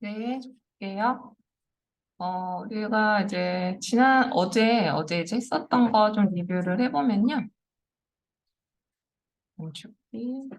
네, 해줄게요. 우리가 이제 어제 이제 했었던 거 좀 리뷰를 해보면요. 멈추기.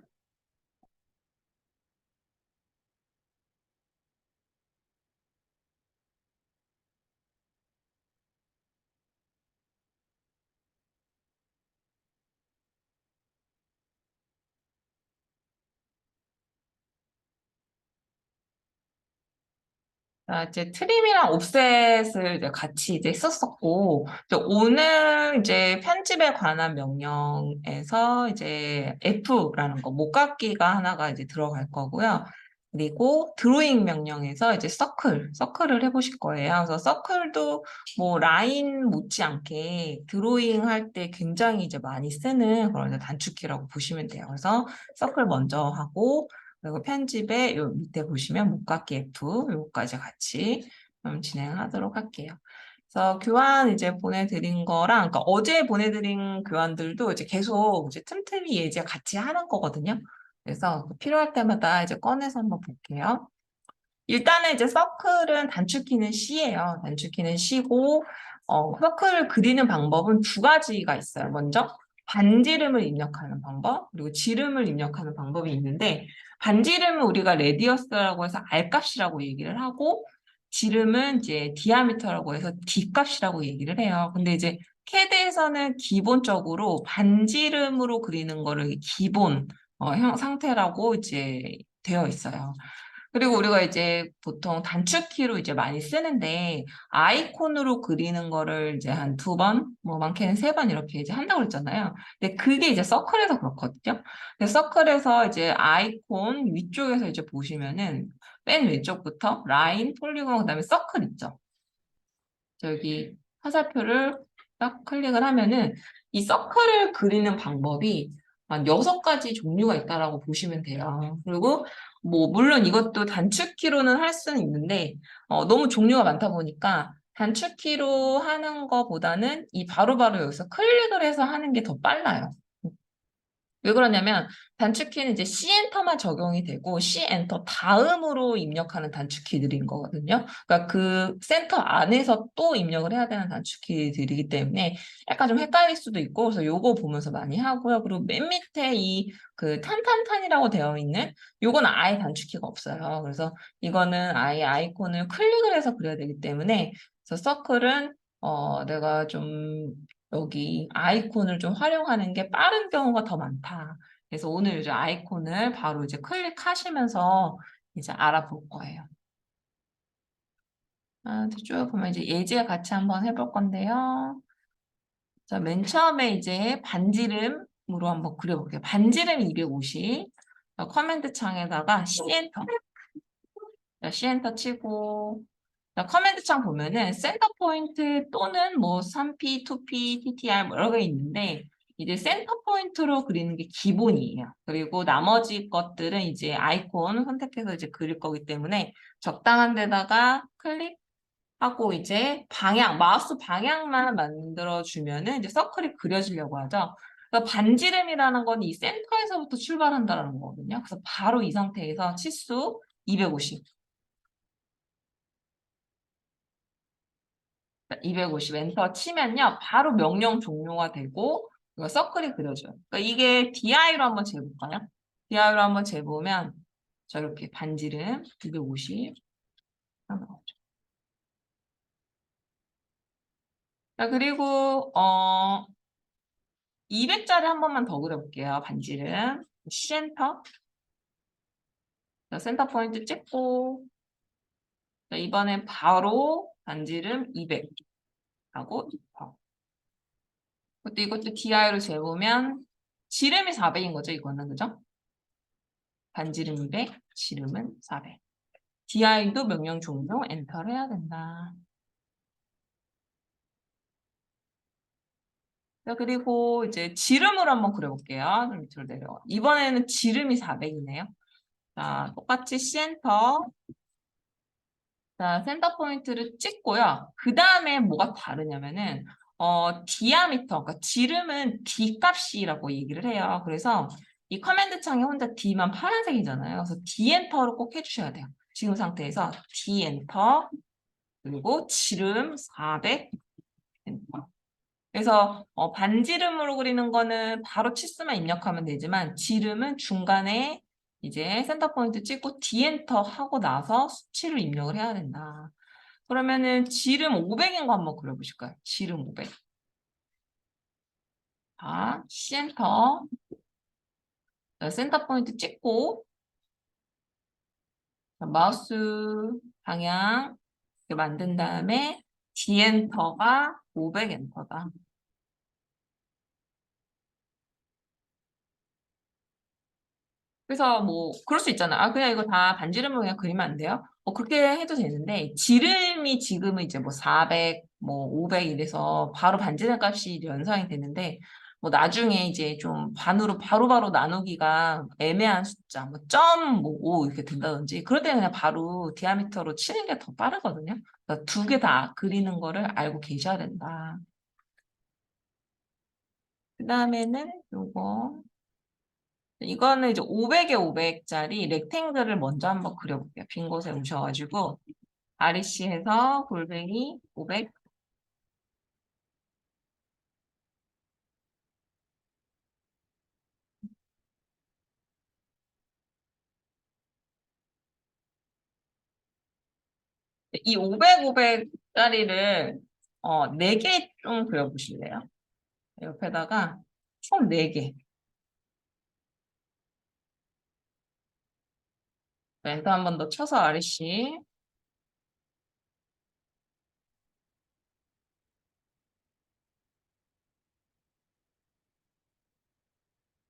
자, 이제 트림이랑 옵셋을 이제 같이 이제 썼었고, 이제 오늘 이제 편집에 관한 명령에서 이제 F라는 거, 목깎기가 하나가 이제 들어갈 거고요. 그리고 드로잉 명령에서 이제 서클을 해보실 거예요. 그래서 서클도 뭐 라인 못지않게 드로잉 할 때 굉장히 이제 많이 쓰는 그런 이제 단축키라고 보시면 돼요. 그래서 서클 먼저 하고, 그리고 편집에 요 밑에 보시면 목깎기 F 요거까지 같이 진행하도록 할게요. 그래서 교환 이제 보내드린 거랑, 그러니까 어제 보내드린 교환들도 이제 계속 이제 틈틈이 예제 같이 하는 거거든요. 그래서 필요할 때마다 이제 꺼내서 한번 볼게요. 일단은 이제 서클은 단축키는 C예요. 단축키는 C고, 서클을 그리는 방법은 두 가지가 있어요. 먼저, 반지름을 입력하는 방법, 그리고 지름을 입력하는 방법이 있는데, 반지름은 우리가 레디어스라고 해서 R 값이라고 얘기를 하고, 지름은 이제 디아미터라고 해서 D 값이라고 얘기를 해요. 근데 이제 CAD에서는 기본적으로 반지름으로 그리는 거를 기본 상태라고 이제 되어 있어요. 그리고 우리가 이제 보통 단축키로 이제 많이 쓰는데 아이콘으로 그리는 거를 이제 한 두 번, 뭐 많게는 세 번 이렇게 이제 한다고 그랬잖아요. 근데 그게 이제 서클에서 그렇거든요. 근데 서클에서 이제 아이콘 위쪽에서 이제 보시면은 맨 왼쪽부터 라인, 폴리곤, 그다음에 서클 있죠. 저기 화살표를 딱 클릭을 하면은 이 서클을 그리는 방법이 한 6가지 종류가 있다라고 보시면 돼요. 그리고 뭐 물론 이것도 단축키로는 할 수는 있는데 너무 종류가 많다 보니까 단축키로 하는 거보다는 이 바로바로 여기서 클릭을 해서 하는 게 더 빨라요. 왜 그러냐면 단축키는 이제 C 엔터만 적용이 되고 C 엔터 다음으로 입력하는 단축키들인 거거든요. 그러니까 그 센터 안에서 또 입력을 해야 되는 단축키들이기 때문에 약간 좀 헷갈릴 수도 있고 그래서 요거 보면서 많이 하고요. 그리고 맨 밑에 이 그 탄탄탄이라고 되어 있는 요건 아예 단축키가 없어요. 그래서 이거는 아예 아이콘을 클릭을 해서 그려야 되기 때문에 그래서 서클은 내가 좀 여기 아이콘을 좀 활용하는 게 빠른 경우가 더 많다. 그래서 오늘 이제 아이콘을 바로 이제 클릭하시면서 이제 알아볼 거예요. 쭉 보면 이제 예제 같이 한번 해볼 건데요. 자, 맨 처음에 이제 반지름으로 한번 그려볼게요. 반지름 250. 커맨드 창에다가 C엔터. C엔터 치고 자, 커맨드 창 보면은 센터 포인트 또는 뭐 3P, 2P, TTR 뭐 여러 개 있는데 이제 센터 포인트로 그리는 게 기본이에요. 그리고 나머지 것들은 이제 아이콘 선택해서 이제 그릴 거기 때문에 적당한 데다가 클릭하고 이제 마우스 방향만 만들어 주면은 이제 서클이 그려지려고 하죠. 그러니까 반지름이라는 건 이 센터에서부터 출발한다는 거거든요. 그래서 바로 이 상태에서 치수 250. 250 엔터 치면요. 바로 명령 종료가 되고 이거 서클이 그려져요. 그러니까 이게 DI로 한번 재볼까요? DI로 한번 재보면 저렇게 반지름 250 나오죠. 자, 그리고 200짜리 한 번만 더 그려볼게요. 반지름 센터. 자, 센터 포인트 찍고 자, 이번엔 바로 반지름 200 하고 이것도 DI로 재보면 지름이 400인 거죠, 이거는. 그죠? 반지름 200, 지름은 400. DI도 명령 종료 엔터를 해야 된다. 자, 그리고 이제 지름으로 한번 그려볼게요. 좀 밑으로 내려와. 이번에는 지름이 400이네요. 자, 똑같이 C엔터. 자, 센터 포인트를 찍고요. 그 다음에 뭐가 다르냐면은, 디아미터, 그러니까 지름은 D 값이라고 얘기를 해요. 그래서 이 커맨드 창에 혼자 D만 파란색이잖아요. 그래서 D 엔터로 꼭 해주셔야 돼요. 지금 상태에서 D 엔터 그리고 지름 400 엔터. 그래서 반지름으로 그리는 거는 바로 치수만 입력하면 되지만 지름은 중간에 이제 센터 포인트 찍고 D 엔터 하고 나서 수치를 입력을 해야 된다. 그러면은 지름 500인 거 한번 그려보실까요? 지름 500. 자, C 엔터. 센터 포인트 찍고 마우스 방향 이렇게 만든 다음에 D 엔터가 500 엔터다. 그래서 뭐 그럴 수 있잖아. 아 그냥 이거 다 반지름으로 그냥 그리면 안 돼요? 그렇게 해도 되는데 지름이 지금은 이제 뭐 400, 뭐 500 이래서 바로 반지름 값이 연상이 되는데 뭐 나중에 이제 좀 반으로 바로바로 나누기가 애매한 숫자 뭐 점 뭐 5 이렇게 된다든지 그럴 때는 그냥 바로 디아미터로 치는 게 더 빠르거든요. 그러니까 두 개 다 그리는 거를 알고 계셔야 된다. 그 다음에는 요거 이거는 이제 500에 500짜리 렉탱글을 먼저 한번 그려볼게요. 빈 곳에 오셔가지고 REC에서 골뱅이 500 이 500, 500짜리를 4개 좀 그려보실래요? 옆에다가 총 4개. 엔터 한 번 더 쳐서 REC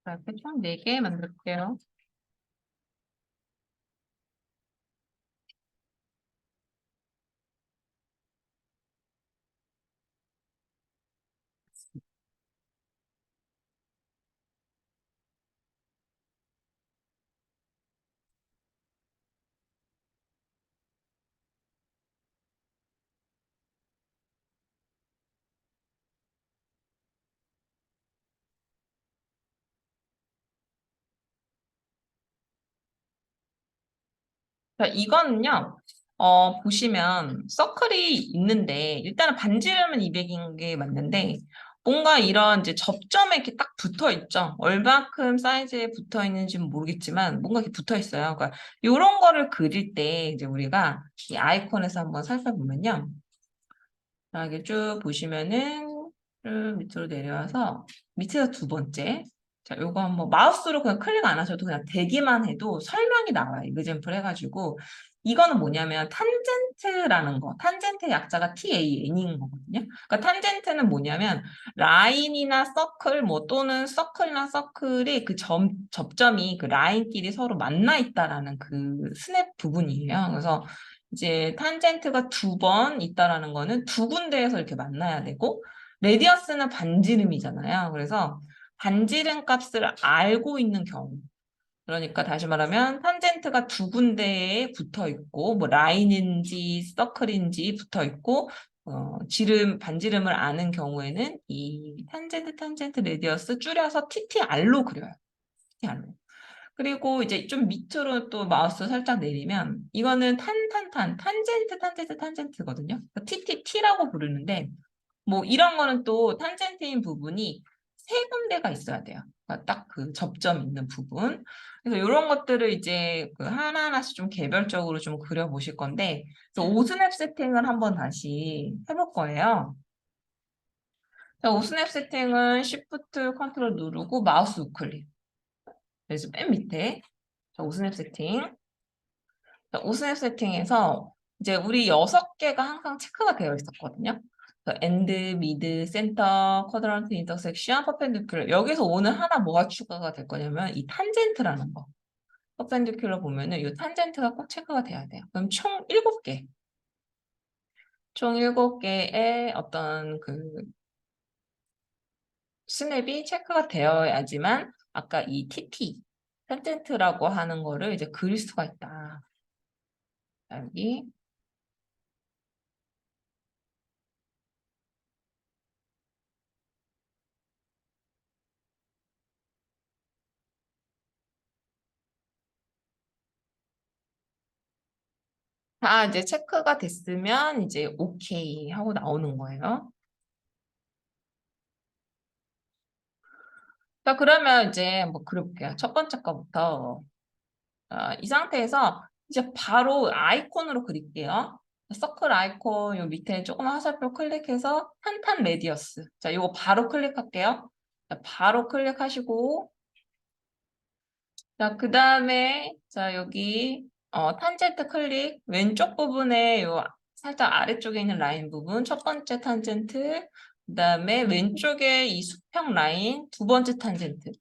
이렇게 총 4개 만들게요. 자, 이거는요, 보시면 서클이 있는데, 일단은 반지름은 200인 게 맞는데, 뭔가 이런 이제 접점에 이렇게 딱 붙어 있죠. 얼마큼 사이즈에 붙어 있는지는 모르겠지만, 뭔가 이렇게 붙어 있어요. 그러니까, 이런 거를 그릴 때, 이제 우리가 이 아이콘에서 한번 살펴보면요. 자, 이렇게 쭉 보시면은, 쭉 밑으로 내려와서, 밑에서 두 번째. 자, 요거 한번 마우스로 그냥 클릭 안 하셔도 그냥 대기만 해도 설명이 나와요. 이그젠플 해가지고. 이거는 뭐냐면 탄젠트라는 거. 탄젠트 약자가 TAN인 거거든요. 그러니까 탄젠트는 뭐냐면 라인이나 서클 뭐 또는 서클이나 서클이 그 접점이 그 라인끼리 서로 만나 있다라는 그 스냅 부분이에요. 그래서 이제 탄젠트가 2번 있다라는 거는 두 군데에서 이렇게 만나야 되고 레디어스는 반지름이잖아요. 그래서 반지름 값을 알고 있는 경우. 그러니까 다시 말하면 탄젠트가 두 군데에 붙어 있고 뭐 라인인지 서클인지 붙어 있고 반지름을 아는 경우에는 이 탄젠트 레디어스 줄여서 TTR로 그려요. TTR로. 그리고 이제 좀 밑으로 또 마우스 살짝 내리면 이거는 탄젠트거든요. TTT라고 부르는데 뭐 이런 거는 또 탄젠트인 부분이 세 군데가 있어야 돼요. 그러니까 딱 그 접점 있는 부분. 그래서 이런 것들을 이제 그 하나하나씩 좀 개별적으로 좀 그려보실 건데, 그래서 오스냅 세팅을 한번 다시 해볼 거예요. 자, 오스냅 세팅은 Shift 컨트롤 누르고 마우스 우클릭. 그래서 맨 밑에 자, 오스냅 세팅. 자, 오스냅 세팅에서 이제 우리 6개가 항상 체크가 되어 있었거든요. 엔드, 미드, 센터, 쿼드런트, 인터섹션, 퍼펜디큘러. 여기서 오늘 하나 뭐가 추가가 될 거냐면 이 탄젠트라는 거. 퍼펜디큘러 보면은 이 탄젠트가 꼭 체크가 돼야 돼요. 그럼 총 7개. 총 7개의 어떤 그 스냅이 체크가 되어야지만 아까 이 TT, 탄젠트라고 하는 거를 이제 그릴 수가 있다. 여기 다 이제 체크가 됐으면 이제 오케이 하고 나오는 거예요. 자, 그러면 이제 뭐 그려볼게요. 첫 번째 거부터. 이 상태에서 이제 바로 아이콘으로 그릴게요. 서클 아이콘 요 밑에 조그만 화살표 클릭해서 탄탄 레디어스. 자, 이거 바로 클릭할게요. 자, 바로 클릭하시고 자, 그 다음에 자, 여기 탄젠트 클릭 왼쪽 부분에 요 살짝 아래쪽에 있는 라인 부분 첫 번째 탄젠트 그 다음에 왼쪽에 이 수평 라인 두 번째 탄젠트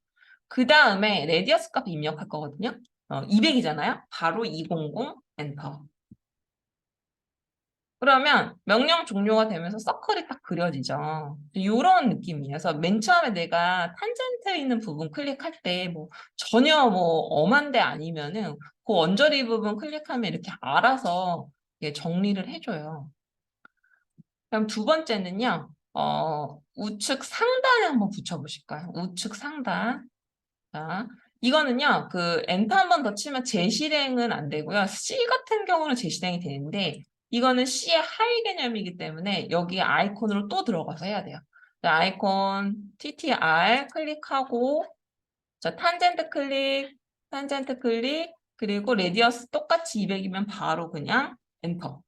그 다음에 레디어스 값 입력할 거거든요. 200이잖아요. 바로 200 엔터. 그러면 명령 종료가 되면서 서클이 딱 그려지죠. 이런 느낌이에요. 그래서 맨 처음에 내가 탄젠트에 있는 부분 클릭할 때 뭐 전혀 뭐 엄한데 아니면은 그 언저리 부분 클릭하면 이렇게 알아서 이렇게 정리를 해줘요. 그럼 두 번째는요. 우측 상단에 한번 붙여보실까요? 우측 상단. 자, 이거는요, 그 엔터 한 번 더 치면 재실행은 안 되고요. C 같은 경우는 재실행이 되는데, 이거는 C의 하위 개념이기 때문에 여기 아이콘으로 또 들어가서 해야 돼요. 자, 아이콘 TTR 클릭하고, 자, 탄젠트 클릭, 탄젠트 클릭, 그리고 레디어스 똑같이 200이면 바로 그냥 엔터.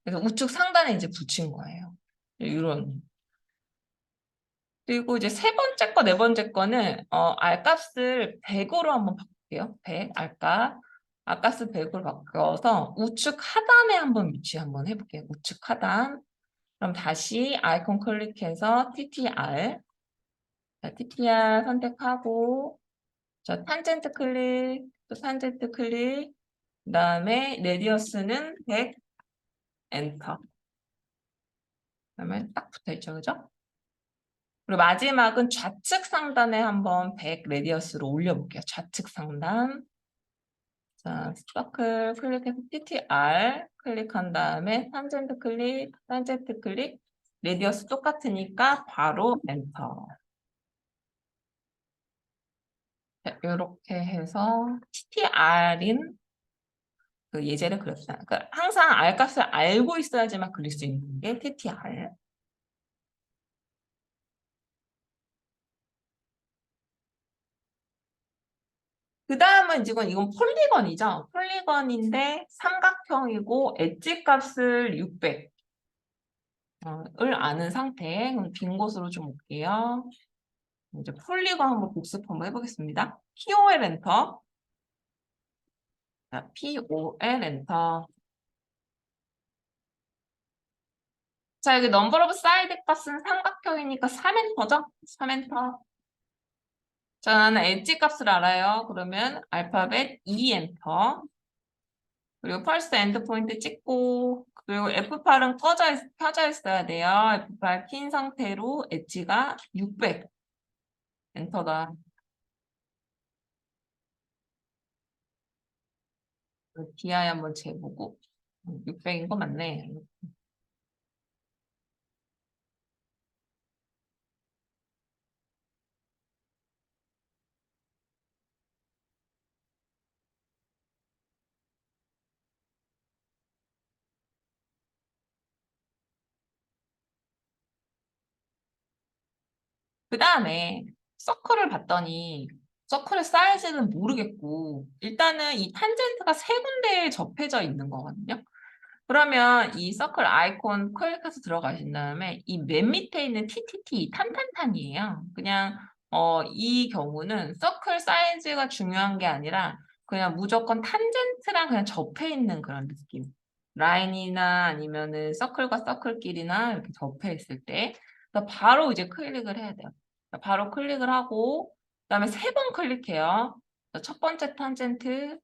그래서 우측 상단에 이제 붙인 거예요. 이런. 그리고 이제 세 번째 거, 네 번째 거는 R값을 100으로 한번 바꿀게요. 100, R값. R값을 100으로 바꿔서 우측 하단에 한번 위치 한번 해볼게요. 우측 하단. 그럼 다시 아이콘 클릭해서 TTR. 자, TTR 선택하고 저 탄젠트 클릭, 또 탄젠트 클릭. 그다음에 레디어스는 100 엔터. 그러면 딱 붙어있죠, 그죠? 그리고 마지막은 좌측 상단에 한번 100 레디어스로 올려볼게요. 좌측 상단. 자, 서클 클릭해서 TTR 클릭한 다음에 탄젠트 클릭, 탄젠트 클릭. 레디어스 똑같으니까 바로 엔터. 이렇게 해서 TTR인 그 예제를 그렸어요. 그러니까 항상 R 값을 알고 있어야지만 그릴 수 있는 게 TTR. 그 다음은 지금 이건 폴리건이죠. 폴리건인데 삼각형이고 엣지 값을 600을 아는 상태. 그럼 빈 곳으로 좀 올게요. 이제 폴리건 한번 복습 한번 해보겠습니다. POL 엔터. 자, POL 엔터. 자, 여기 넘버 오브 사이드 값은 삼각형이니까 3엔터죠? 3엔터. 자, 나는 엣지 값을 알아요. 그러면 알파벳 2엔터. 그리고 펄스 엔드 포인트 찍고 그리고 F8은 켜져 있어야 돼요. F8 킨 상태로 엣지가 600 엔터다. DI 한번 재보고 600인 거 맞네. 그 다음에 서클을 봤더니 서클의 사이즈는 모르겠고 일단은 이 탄젠트가 세 군데에 접해져 있는 거거든요. 그러면 이 서클 아이콘 클릭해서 들어가신 다음에 이 맨 밑에 있는 TTT 탄탄탄이에요. 그냥 이 경우는 서클 사이즈가 중요한 게 아니라 그냥 무조건 탄젠트랑 그냥 접해 있는 그런 느낌. 라인이나 아니면은 서클과 서클끼리나 이렇게 접해 있을 때 그러니까 바로 이제 클릭을 해야 돼요. 그러니까 바로 클릭을 하고 그다음에 세 번 클릭해요. 첫 번째 탄젠트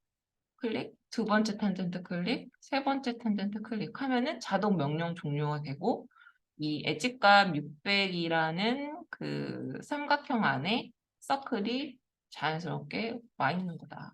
클릭, 두 번째 탄젠트 클릭, 세 번째 탄젠트 클릭하면은 자동 명령 종료가 되고 이 엣지값 600이라는 그 삼각형 안에 서클이 자연스럽게 와 있는 거다.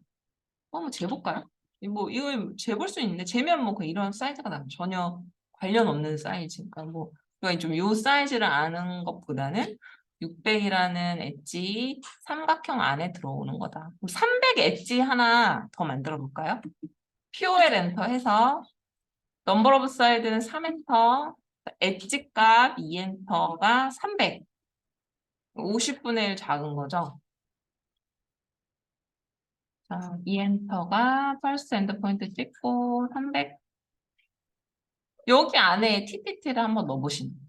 뭐 재볼까요? 이거 재볼 수 있는데 재면 뭐 이런 사이즈가 나면 전혀 관련 없는 사이즈. 그러니까 뭐 그러니까 좀 요 사이즈를 아는 것보다는 600이라는 엣지 삼각형 안에 들어오는 거다. 그럼 300 엣지 하나 더 만들어 볼까요? POL 엔터 해서 넘버 오브 사이드는 3엔터, 엣지 값 2엔터가 300, 50분의 1 작은 거죠. 자, 2엔터가 퍼스트 엔드 포인트 찍고 300. 여기 안에 TPT를 한번 넣어보시는 거예요.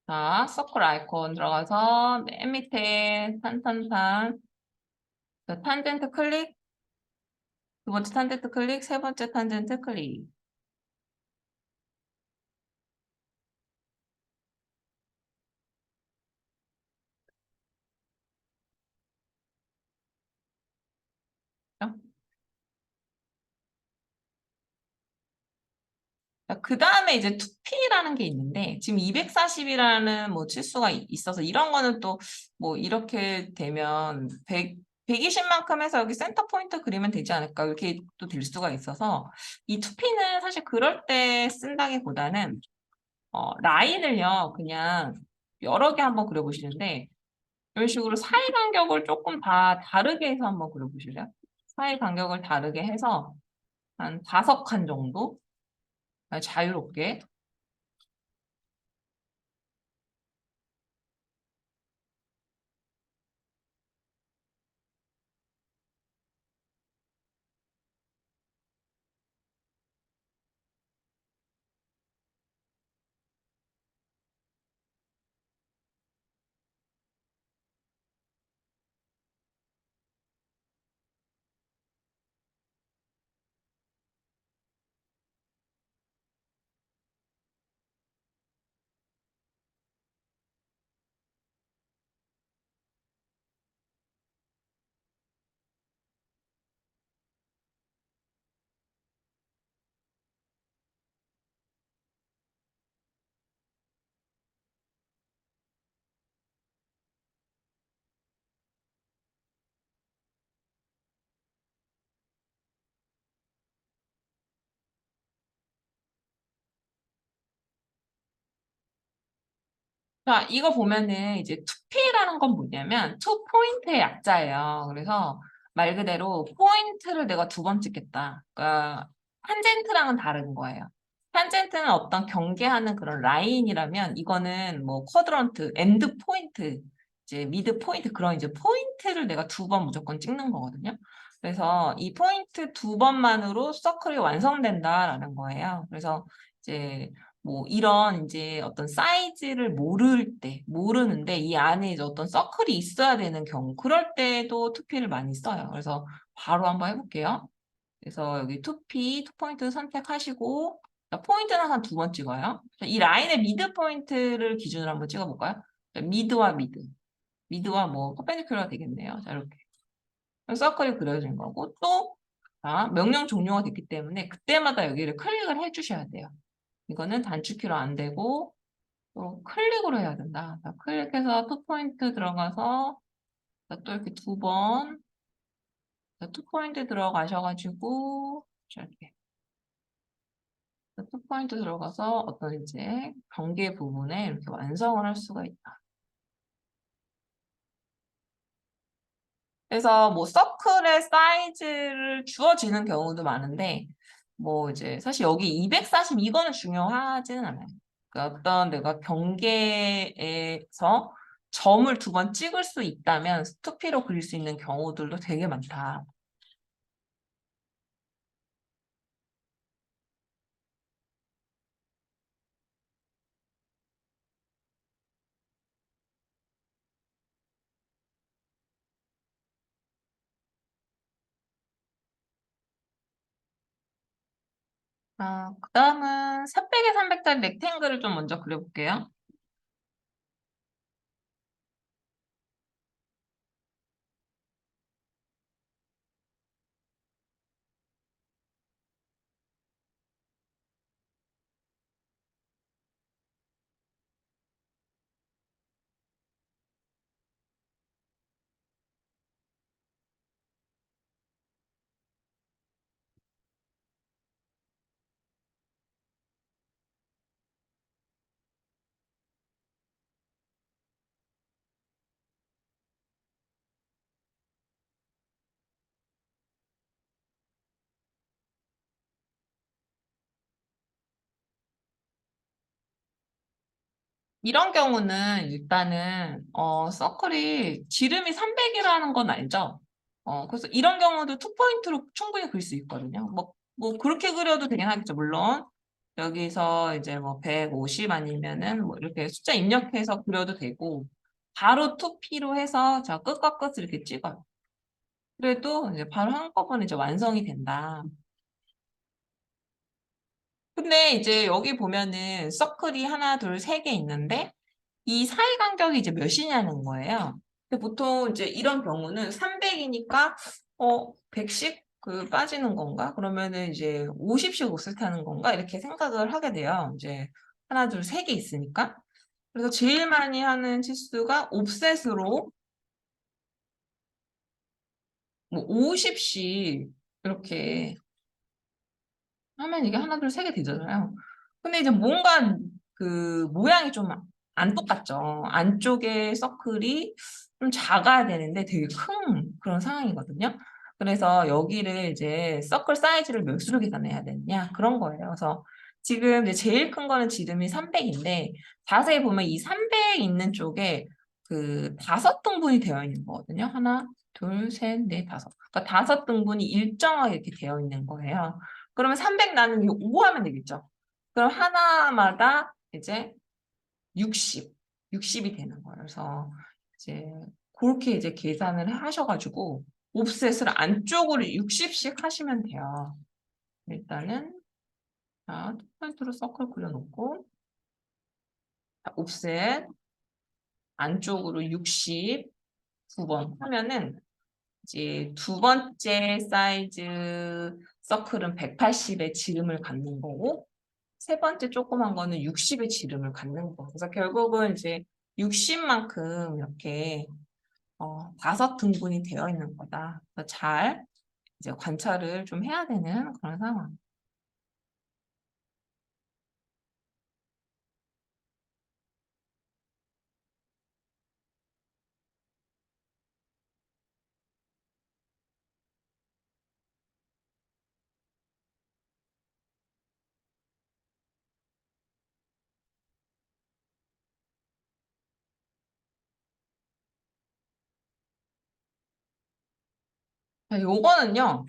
자, 서클 아이콘 들어가서 맨 밑에 탄탄탄 탄젠트 클릭, 두 번째 탄젠트 클릭, 세 번째 탄젠트 클릭. 그 다음에 이제 2P라는 게 있는데, 지금 240이라는 뭐 치수가 있어서, 이런 거는 또 뭐 이렇게 되면 120만큼 해서 여기 센터 포인트 그리면 되지 않을까, 이렇게 또 될 수가 있어서, 이 2P는 사실 그럴 때 쓴다기보다는, 라인을요, 그냥 여러 개 한번 그려보시는데, 이런 식으로 사이 간격을 조금 다 다르게 해서 한번 그려보실래요? 사이 간격을 다르게 해서 한 5칸 정도? 자유롭게. 자, 이거 보면은 이제 2P라는 건 뭐냐면 투 포인트의 약자예요. 그래서 말 그대로 포인트를 내가 두 번 찍겠다. 그러니까 탄젠트랑은 다른 거예요. 탄젠트는 어떤 경계하는 그런 라인이라면 이거는 뭐 쿼드런트, 엔드 포인트, 이제 미드 포인트 그런 이제 포인트를 내가 두 번 무조건 찍는 거거든요. 그래서 이 포인트 두 번만으로 서클이 완성된다라는 거예요. 그래서 이제 뭐 이런 이제 어떤 사이즈를 모르는데 이 안에 이제 어떤 서클이 있어야 되는 경우, 그럴 때도 2P를 많이 써요. 그래서 바로 한번 해볼게요. 그래서 여기 2P, 2포인트 선택하시고, 자, 포인트는 한 두 번 찍어요. 자, 이 라인의 미드 포인트를 기준으로 한번 찍어볼까요? 자, 미드와 미드. 미드와 뭐, 퍼펜디큘러가 되겠네요. 자, 이렇게. 서클이 그려진 거고, 또, 자, 명령 종료가 됐기 때문에 그때마다 여기를 클릭을 해주셔야 돼요. 이거는 단축키로 안 되고 또 클릭으로 해야 된다. 자, 클릭해서 투 포인트 들어가서 자, 또 이렇게 두 번, 투 포인트 들어가셔가지고 자, 이렇게 투 포인트 들어가서 어떤 이제 경계 부분에 이렇게 완성을 할 수가 있다. 그래서 뭐 서클의 사이즈를 주어지는 경우도 많은데 뭐 이제 사실 여기 240 이거는 중요하지는 않아요. 그러니까 어떤 내가 경계에서 점을 두 번 찍을 수 있다면 스투피로 그릴 수 있는 경우들도 되게 많다. 그다음은 300에 300짜리 렉탱글을 좀 먼저 그려볼게요. 이런 경우는 일단은 서클이 지름이 300이라는 건 알죠? 그래서 이런 경우도 투포인트로 충분히 그릴 수 있거든요. 뭐 그렇게 그려도 되긴 하겠죠. 물론 여기서 이제 뭐 150 아니면은 뭐 이렇게 숫자 입력해서 그려도 되고 바로 2P로 해서 자 끝과 끝을 이렇게 찍어요. 그래도 이제 바로 한꺼번에 이제 완성이 된다. 근데 이제 여기 보면은 서클이 하나, 둘, 세 개 있는데 이 사이 간격이 이제 몇이냐는 거예요. 근데 보통 이제 이런 경우는 300이니까 100씩 그 빠지는 건가? 그러면은 이제 50씩 옷을 타는 건가? 이렇게 생각을 하게 돼요. 이제 하나, 둘, 세 개 있으니까. 그래서 제일 많이 하는 치수가 옵셋으로 뭐 50씩 이렇게 하면 이게 하나, 둘, 세 개 되잖아요. 근데 이제 뭔가 그 모양이 좀 안 똑같죠. 안쪽에 서클이 좀 작아야 되는데 되게 큰 그런 상황이거든요. 그래서 여기를 이제 서클 사이즈를 몇으로 계산해야 되느냐 그런 거예요. 그래서 지금 이제 제일 큰 거는 지름이 300인데 자세히 보면 이 300 있는 쪽에 그 5등분이 되어 있는 거거든요. 하나, 둘, 셋, 넷, 다섯. 그러니까 5등분이 일정하게 이렇게 되어 있는 거예요. 그러면 300 나누기 5 하면 되겠죠. 그럼 하나마다 이제 60이 되는 거예요. 그래서 이제 그렇게 이제 계산을 하셔가지고 옵셋을 안쪽으로 60씩 하시면 돼요. 일단은 자, 포인트로 서클 그려놓고 자, 옵셋 안쪽으로 60 두 번 하면은 이제 두 번째 사이즈 서클은 180의 지름을 갖는 거고 세 번째 조그만 거는 60의 지름을 갖는 거. 그래서 결국은 이제 60만큼 이렇게 5등분이 되어 있는 거다. 그래서 잘 이제 관찰을 좀 해야 되는 그런 상황. 자, 요거는요.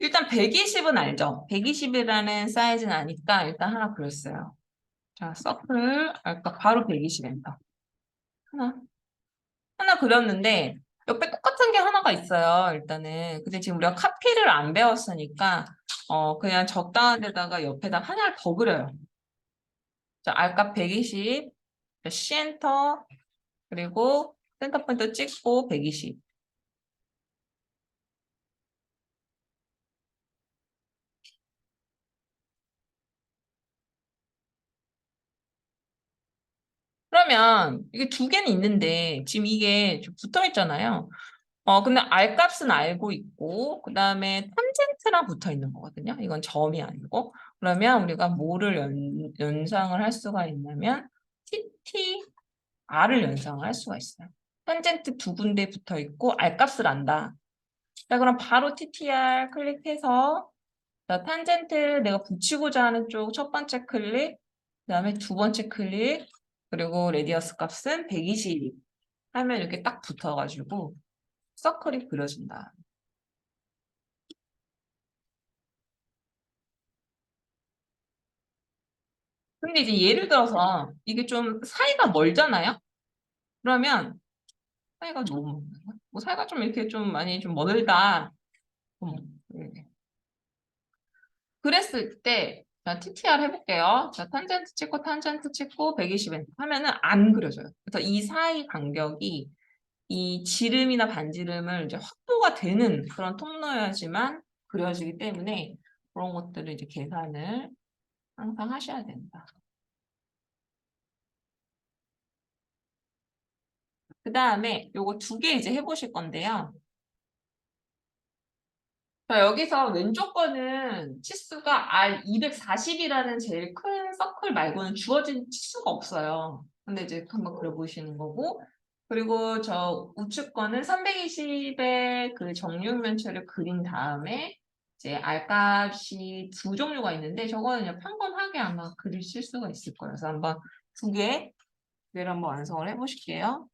일단 120은 알죠? 120이라는 사이즈는 아니까 일단 하나 그렸어요. 자, 서클 아까 바로 120 엔터. 하나. 하나 그렸는데 옆에 똑같은 게 하나가 있어요. 일단은. 근데 지금 우리가 카피를 안 배웠으니까 그냥 적당한 데다가 옆에다 하나를 더 그려요. 자, 알값 120, C엔터, 그리고 센터 포인트 찍고 120. 그러면 이게 두 개는 있는데 지금 이게 좀 붙어 있잖아요. 근데 알값은 알고 있고 그다음에 탄젠트랑 붙어 있는 거거든요. 이건 점이 아니고. 그러면 우리가 뭐를 연상을 할 수가 있냐면 TTR을 연상을 할 수가 있어요. 탄젠트 두 군데 붙어 있고 알값을 안다. 자, 그럼 바로 TTR 클릭해서 자, 탄젠트 내가 붙이고자 하는 쪽 첫 번째 클릭, 그다음에 두 번째 클릭, 그리고 레디어스 값은 120 하면 이렇게 딱 붙어가지고 서클이 그려진다. 근데 이제 예를 들어서 이게 좀 사이가 멀잖아요? 그러면 사이가 너무 멀나요? 뭐 사이가 좀 이렇게 좀 많이 좀 멀다. 네. 그랬을 때 자, TTR 해볼게요. 자, 탄젠트 찍고 120엔 하면은 안 그려져요. 그래서 이 사이 간격이 이 지름이나 반지름을 이제 확보가 되는 그런 통로여야지만 그려지기 때문에 그런 것들을 이제 계산을 항상 하셔야 된다. 그 다음에 요거 두 개 이제 해보실 건데요. 자, 여기서 왼쪽 거는 치수가 R240이라는 제일 큰 서클 말고는 주어진 치수가 없어요. 근데 이제 한번 그려보시는 거고, 그리고 저 우측 거는 320의 그 정육면체를 그린 다음에 이제 R값이 두 종류가 있는데 저거는 그냥 평범하게 아마 그리실 수가 있을 거예요. 그래서 한번 두 개 그대로 한번 완성을 해보실게요.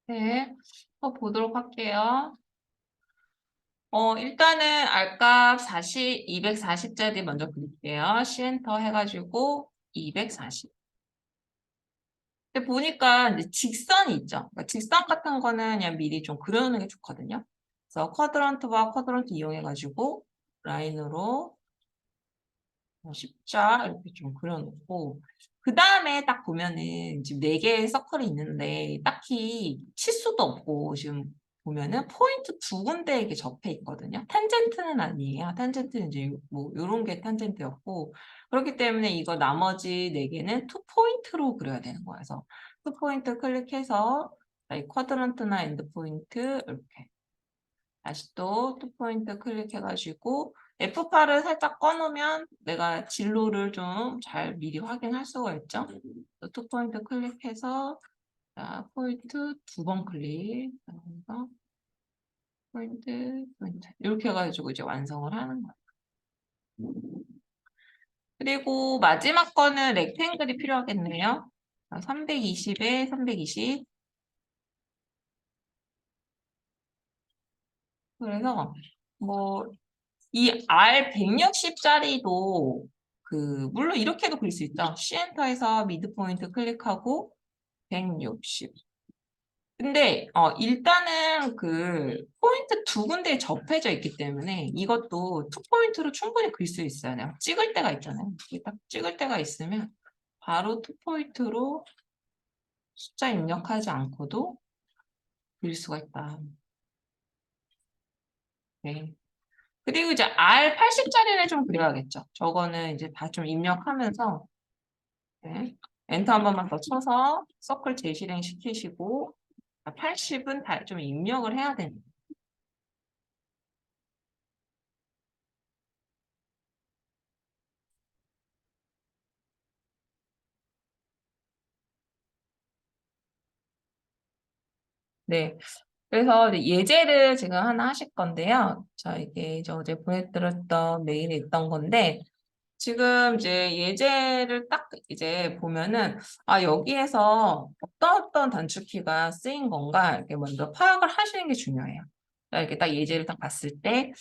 네, 보도록 할게요. 일단은 R값 240짜리 먼저 그릴게요. C엔터 해가지고 240. 근데 보니까 이제 직선이 있죠. 그러니까 직선 같은 거는 그냥 미리 좀 그려놓는 게 좋거든요. 그래서 쿼드런트와 쿼드런트 이용해가지고 라인으로 십자 이렇게 좀 그려놓고 그 다음에 딱 보면은 지금 4개의 서클이 있는데 딱히 치수도 없고 지금 보면은 포인트 두 군데 이게 접해 있거든요. 탄젠트는 아니에요. 탄젠트는 이제 뭐 요런 게 탄젠트였고 그렇기 때문에 이거 나머지 네 개는 투 포인트로 그려야 되는 거예요. 그래서 투 포인트 클릭해서 이 쿼드런트나 엔드 포인트 이렇게 다시 또 투 포인트 클릭해가지고 F8을 살짝 꺼놓으면 내가 진로를 좀 잘 미리 확인할 수가 있죠. 투 포인트 클릭해서 자, 포인트 두 번 클릭. 그래서 포인트, 포인트. 이렇게 해가지고 이제 완성을 하는 거예요. 그리고 마지막 거는 렉탱글이 필요하겠네요. 320에 320. 그래서 뭐 이 R160짜리도 물론 이렇게도 그릴 수 있죠. C엔터에서 미드 포인트 클릭하고 160. 근데 일단은 포인트 두 군데에 접해져 있기 때문에 이것도 투 포인트로 충분히 그릴 수 있어요. 내가 찍을 때가 있잖아요. 이렇게 딱 찍을 때가 있으면 바로 투 포인트로 숫자 입력하지 않고도 그릴 수가 있다. 네. 그리고 이제 R80짜리를 좀 그려야겠죠. 저거는 이제 다 좀 입력하면서 네. 엔터 한 번만 더 쳐서 서클 재실행 시키시고 80은 다 좀 입력을 해야 됩니다. 네. 그래서 이제 예제를 지금 하나 하실 건데요. 자, 이게 저 어제 보내드렸던 메일에 있던 건데, 지금 이제 예제를 딱 이제 보면은, 여기에서 어떤 단축키가 쓰인 건가, 이렇게 먼저 파악을 하시는 게 중요해요. 자, 이렇게 딱 예제를 딱 봤을 때,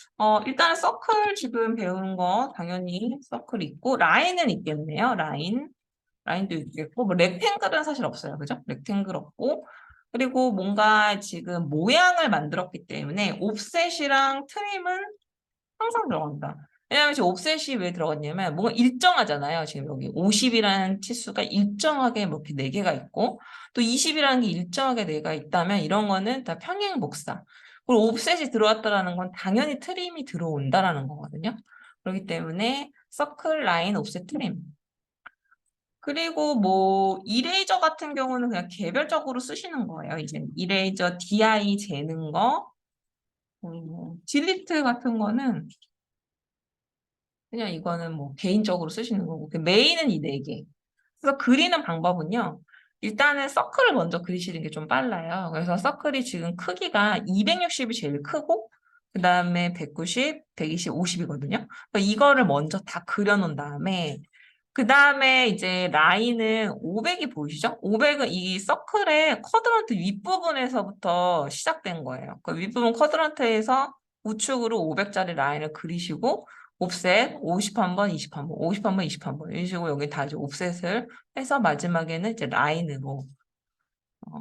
일단은 서클 지금 배우는 거, 당연히 서클 있고, 라인은 있겠네요. 라인도 있겠고, 뭐, 렉탱글은 사실 없어요. 그죠? 렉탱글 없고, 그리고 뭔가 지금 모양을 만들었기 때문에 옵셋이랑 트림은 항상 들어간다. 왜냐하면 지금 옵셋이 왜 들어갔냐면 뭔가 일정하잖아요. 지금 여기 50이라는 치수가 일정하게 뭐 이렇게 4개가 있고 또 20이라는 게 일정하게 4개가 있다면 이런 거는 다 평행 복사. 그리고 옵셋이 들어왔다라는 건 당연히 트림이 들어온다라는 거거든요. 그렇기 때문에 서클, 라인, 옵셋, 트림. 그리고 뭐 이레이저 같은 경우는 그냥 개별적으로 쓰시는 거예요. 이제 이레이저 DI 재는 거, 딜리트 같은 거는 그냥 이거는 뭐 개인적으로 쓰시는 거고 그 메인은 이 네 개. 그래서 그리는 방법은요. 일단은 서클을 먼저 그리시는 게 좀 빨라요. 그래서 서클이 지금 크기가 260이 제일 크고 그 다음에 190, 120, 50이거든요. 그러니까 이거를 먼저 다 그려놓은 다음에 그 다음에 이제 라인은 500이 보이시죠? 500은 이 서클의 쿼드런트 윗부분에서부터 시작된 거예요. 그 윗부분 쿼드런트에서 우측으로 500짜리 라인을 그리시고 옵셋 50 한 번, 20 한 번, 50 한 번, 20 한 번. 이런 식으로 여기 다 이제 옵셋을 해서 마지막에는 이제 라인으로. 어,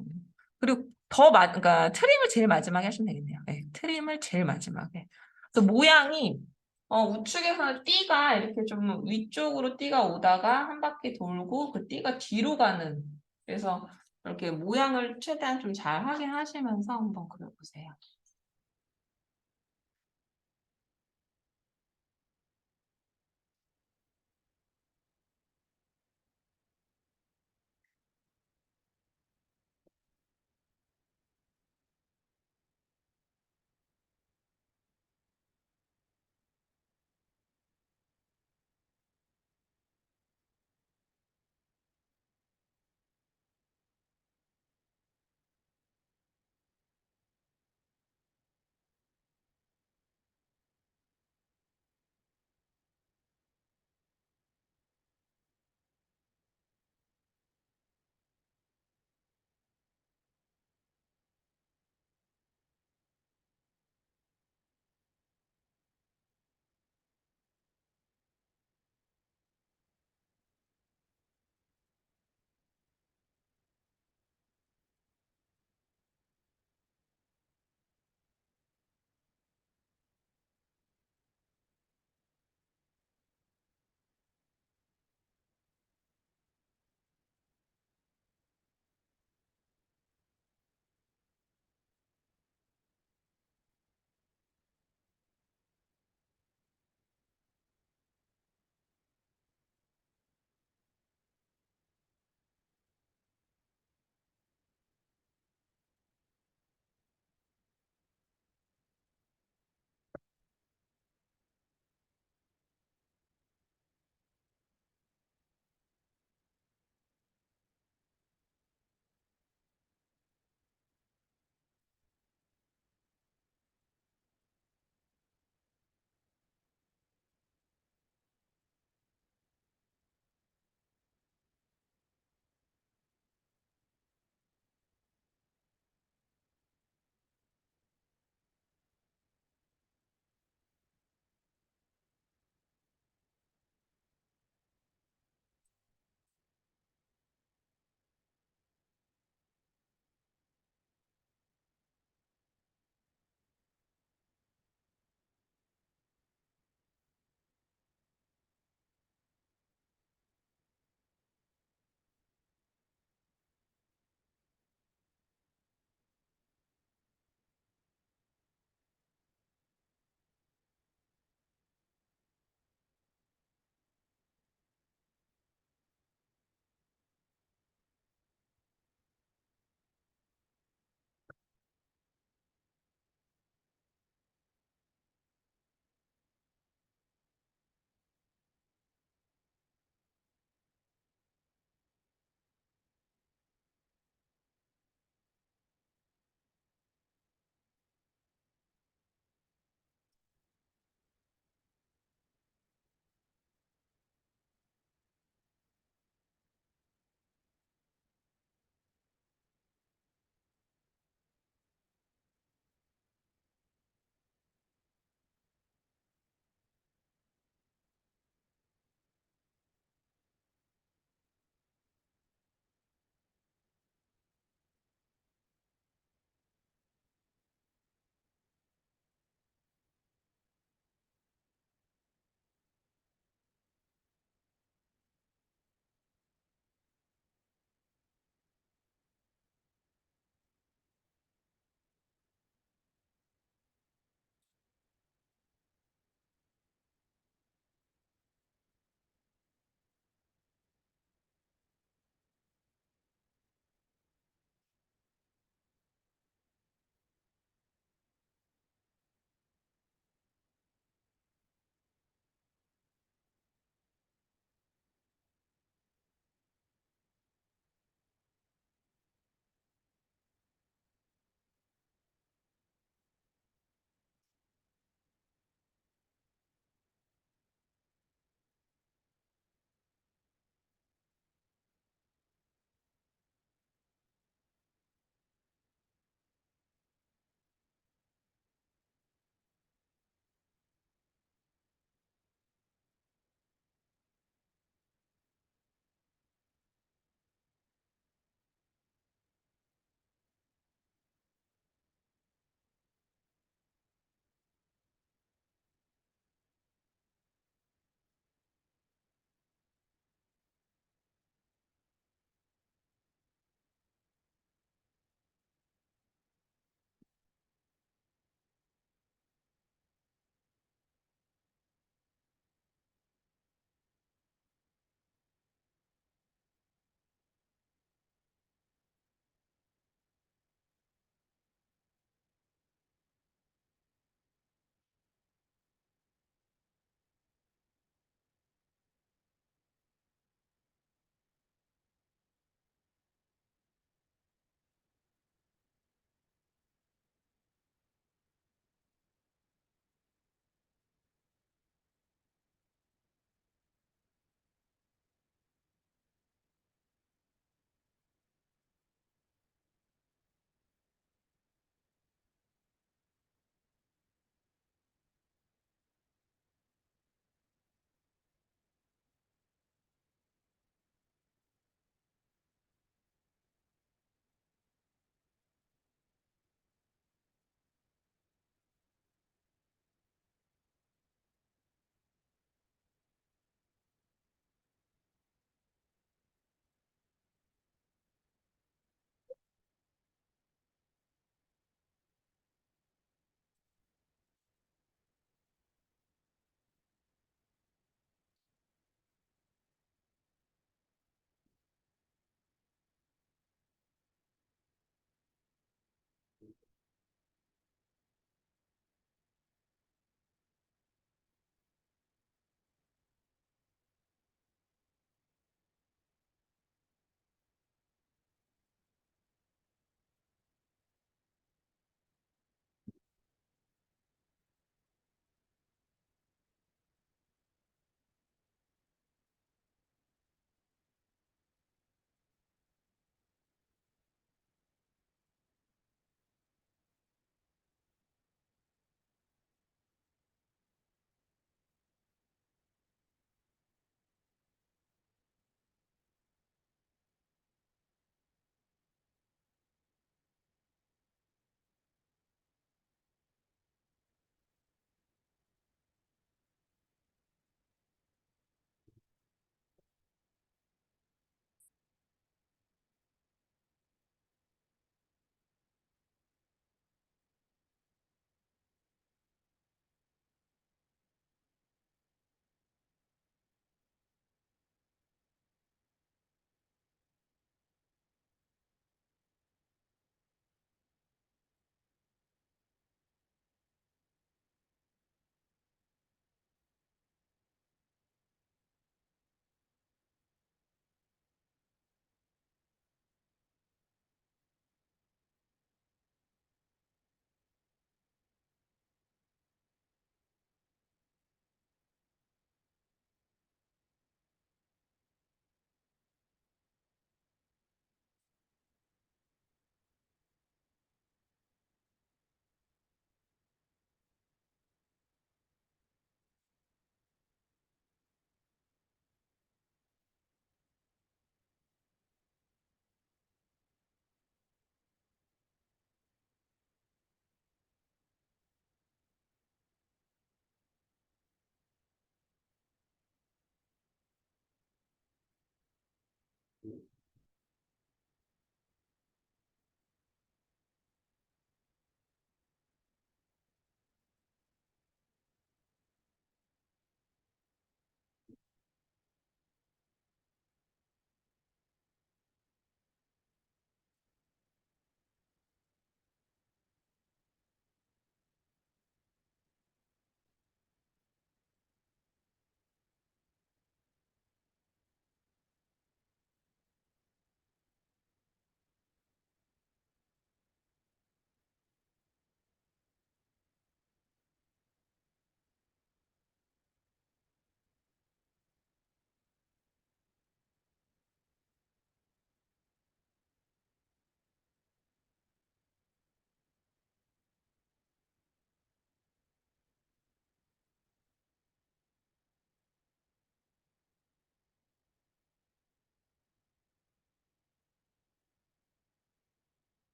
그리고 그러니까 트림을 제일 마지막에 하시면 되겠네요. 네, 트림을 제일 마지막에. 또 모양이, 우측에서는 띠가 이렇게 좀 위쪽으로 띠가 오다가 한 바퀴 돌고 그 띠가 뒤로 가는. 그래서 이렇게 모양을 최대한 좀 잘 확인하시면서 한번 그려보세요.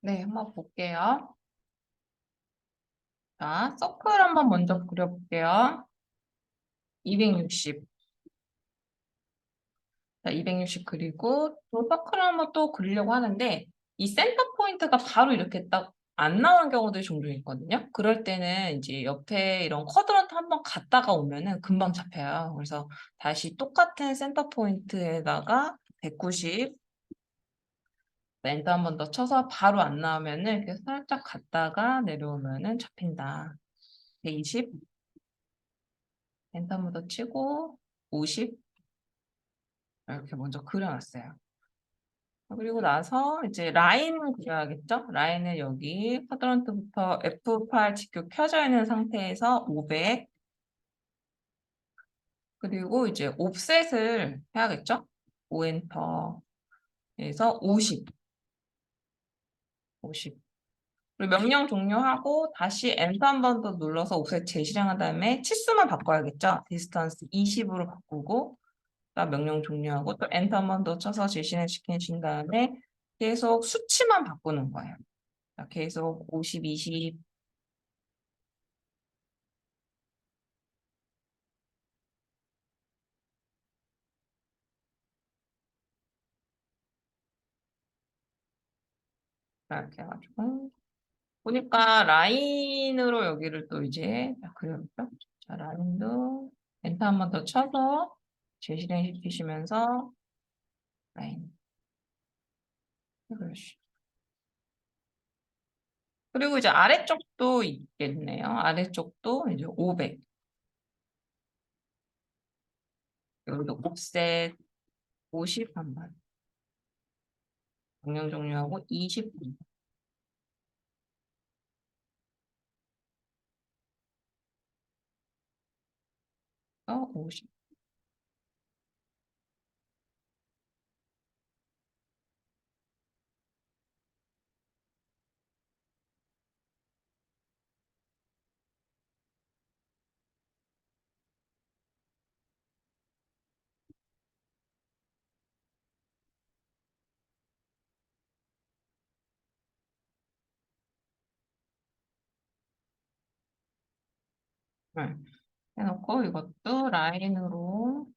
네, 한번 볼게요. 자, 서클 한번 먼저 그려볼게요. 260. 자, 260 그리고 또 서클 한번 또 그리려고 하는데 이 센터 포인트가 바로 이렇게 딱 안 나오는 경우들이 종종 있거든요. 그럴 때는 이제 옆에 이런 쿼드런트 한번 갔다가 오면은 금방 잡혀요. 그래서 다시 똑같은 센터 포인트에다가 190 엔터 한 번 더 쳐서 바로 안 나오면은 이렇게 살짝 갔다가 내려오면은 잡힌다. 120 엔터 한 번 더 치고 50 이렇게 먼저 그려놨어요. 그리고 나서 이제 라인을 그려야겠죠? 라인을 여기 쿼드런트부터 F8 직교 켜져 있는 상태에서 500 그리고 이제 옵셋을 해야겠죠? 5엔터에서 50 50 그리고 명령 종료하고 다시 엔터 한 번 더 눌러서 옵셋 재실행한 다음에 치수만 바꿔야겠죠? 디스턴스 20으로 바꾸고 명령 종료하고 또 엔터 한 번 더 쳐서 재실행 시키신 다음에 계속 수치만 바꾸는 거예요. 계속 50, 20 이렇게 해가지고 보니까 라인으로 여기를 또 이제 그려볼까? 자, 라인도 엔터 한 번 더 쳐서 재실행 시키시면서 라인 그러시. 그리고 이제 아래쪽도 있겠네요. 아래쪽도 이제 500 여기도 옵셋 50 한번 명령 종료하고 20분 50 네. 해놓고 이것도 라인으로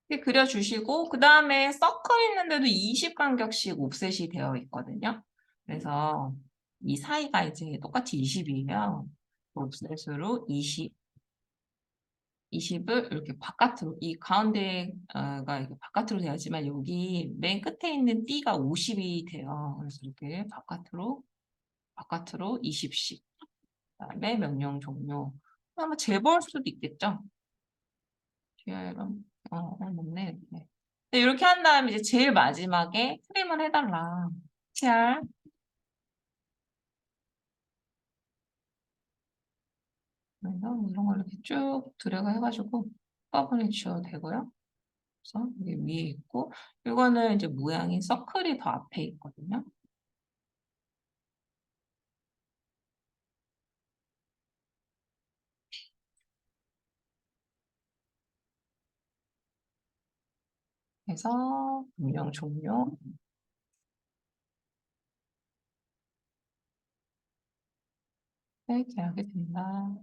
이렇게 그려주시고 그 다음에 서클 있는데도 20 간격씩 옵셋이 되어 있거든요. 그래서 이 사이가 이제 똑같이 20이에요. 옵셋으로 20, 20을 이렇게 바깥으로, 이 가운데가 이렇게 바깥으로 돼야지만 여기 맨 끝에 있는 D가 50이 돼요. 그래서 이렇게 바깥으로 20씩. 그다음에 명령 종료. 아마 재볼 수도 있겠죠. DRM, 맞네. 네. 이렇게 한 다음에 이제 제일 마지막에 프림을 해달라. CR. 그래서 이런 걸 이렇게 쭉 드래그 해가지고 화분에 지워도 되고요. 그래서 여기 위에 있고, 이거는 이제 모양이 서클이 더 앞에 있거든요. 그래서 명령 종료. 네, 계약이 된다.